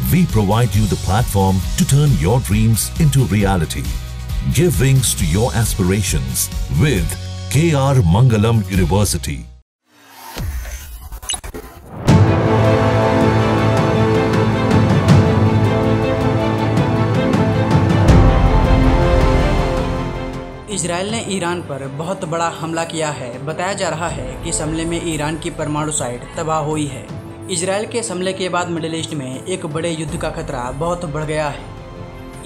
We provide you the platform to turn your dreams into reality. Give wings to your aspirations with KR Mangalam University. Israel ने Iran पर बहुत बड़ा हमला किया है। बताया जा रहा है कि इस हमले में ईरान की परमाणु साइट तबाह हुई है। इजराइल के इस हमले के बाद मिडिल ईस्ट में एक बड़े युद्ध का खतरा बहुत बढ़ गया है।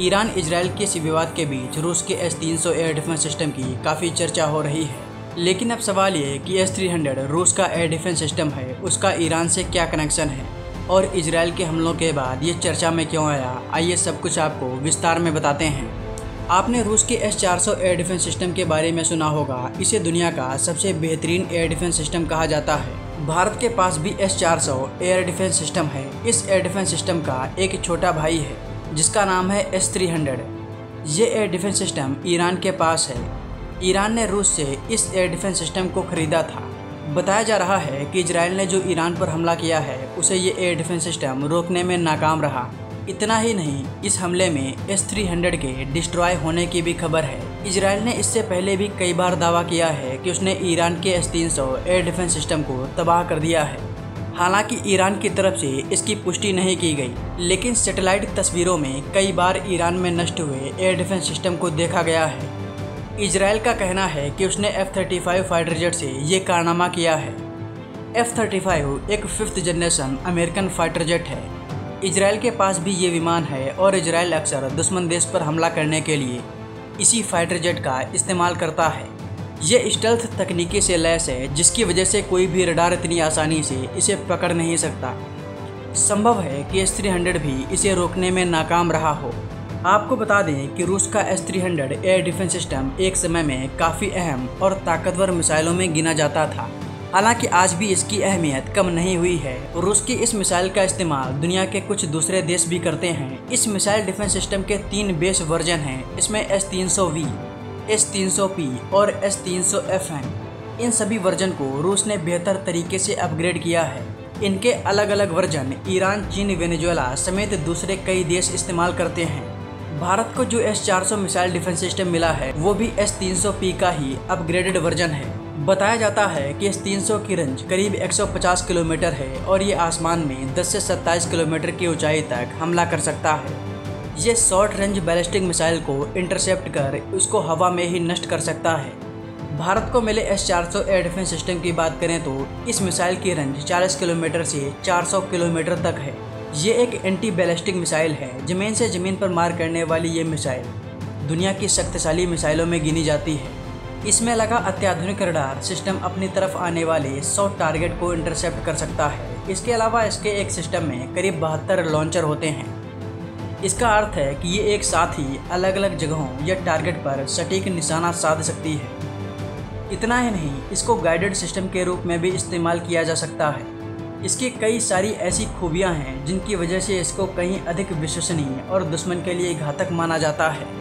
ईरान इजराइल के इस विवाद के बीच रूस के S-300 एयर डिफेंस सिस्टम की काफ़ी चर्चा हो रही है। लेकिन अब सवाल ये कि S-300 रूस का एयर डिफेंस सिस्टम है, उसका ईरान से क्या कनेक्शन है और इजराइल के हमलों के बाद ये चर्चा में क्यों आया, आइए सब कुछ आपको विस्तार में बताते हैं। आपने रूस के S-400 एयर डिफेंस सिस्टम के बारे में सुना होगा। इसे दुनिया का सबसे बेहतरीन एयर डिफेंस सिस्टम कहा जाता है। भारत के पास भी S-400 एयर डिफेंस सिस्टम है। इस एयर डिफेंस सिस्टम का एक छोटा भाई है जिसका नाम है S-300। ये एयर डिफेंस सिस्टम ईरान के पास है। ईरान ने रूस से इस एयर डिफेंस सिस्टम को खरीदा था। बताया जा रहा है कि इजराइल ने जो ईरान पर हमला किया है उसे ये एयर डिफेंस सिस्टम रोकने में नाकाम रहा। इतना ही नहीं, इस हमले में S-300 के डिस्ट्रॉय होने की भी खबर है। इजराइल ने इससे पहले भी कई बार दावा किया है कि उसने ईरान के S-300 एयर डिफेंस सिस्टम को तबाह कर दिया है। हालांकि ईरान की तरफ से इसकी पुष्टि नहीं की गई, लेकिन सैटेलाइट तस्वीरों में कई बार ईरान में नष्ट हुए एयर डिफेंस सिस्टम को देखा गया है। इजराइल का कहना है कि उसने F-35 फाइटर जेट से ये कारनामा किया है। F-35 एक 5th generation American fighter jet है। इजराइल के पास भी ये विमान है और इजराइल अक्सर दुश्मन देश पर हमला करने के लिए इसी फाइटर जेट का इस्तेमाल करता है। ये स्टेल्थ तकनीकी से लैस है जिसकी वजह से कोई भी रडार इतनी आसानी से इसे पकड़ नहीं सकता। संभव है कि S-300 भी इसे रोकने में नाकाम रहा हो। आपको बता दें कि रूस का S-300 एयर डिफेंस सिस्टम एक समय में काफ़ी अहम और ताकतवर मिसाइलों में गिना जाता था। हालांकि आज भी इसकी अहमियत कम नहीं हुई है। रूस की इस मिसाइल का इस्तेमाल दुनिया के कुछ दूसरे देश भी करते हैं। इस मिसाइल डिफेंस सिस्टम के 3 बेस वर्जन हैं। इसमें S-300V, S-300P और S-300F हैं। इन सभी वर्जन को रूस ने बेहतर तरीके से अपग्रेड किया है। इनके अलग अलग वर्जन ईरान, चीन, वेनेजुएला समेत दूसरे कई देश इस्तेमाल करते हैं। भारत को जो S-400 मिसाइल डिफेंस सिस्टम मिला है वो भी S-300P का ही अपग्रेडेड वर्जन है। बताया जाता है कि S-300 की रेंज करीब 150 किलोमीटर है और ये आसमान में 10 से 27 किलोमीटर की ऊंचाई तक हमला कर सकता है। ये शॉर्ट रेंज बैलिस्टिक मिसाइल को इंटरसेप्ट कर उसको हवा में ही नष्ट कर सकता है। भारत को मिले S-400 एयर डिफेंस सिस्टम की बात करें तो इस मिसाइल की रेंज 40 किलोमीटर से 400 किलोमीटर तक है। ये एक एंटी बैलिस्टिक मिसाइल है। ज़मीन से ज़मीन पर मार करने वाली ये मिसाइल दुनिया की शक्तिशाली मिसाइलों में गिनी जाती है। इसमें लगा अत्याधुनिक रडार सिस्टम अपनी तरफ आने वाले 100 टारगेट को इंटरसेप्ट कर सकता है। इसके अलावा इसके एक सिस्टम में करीब 72 लॉन्चर होते हैं। इसका अर्थ है कि ये एक साथ ही अलग अलग जगहों या टारगेट पर सटीक निशाना साध सकती है। इतना ही नहीं, इसको गाइडेड सिस्टम के रूप में भी इस्तेमाल किया जा सकता है। इसकी कई सारी ऐसी खूबियाँ हैं जिनकी वजह से इसको कहीं अधिक विश्वसनीय और दुश्मन के लिए घातक माना जाता है।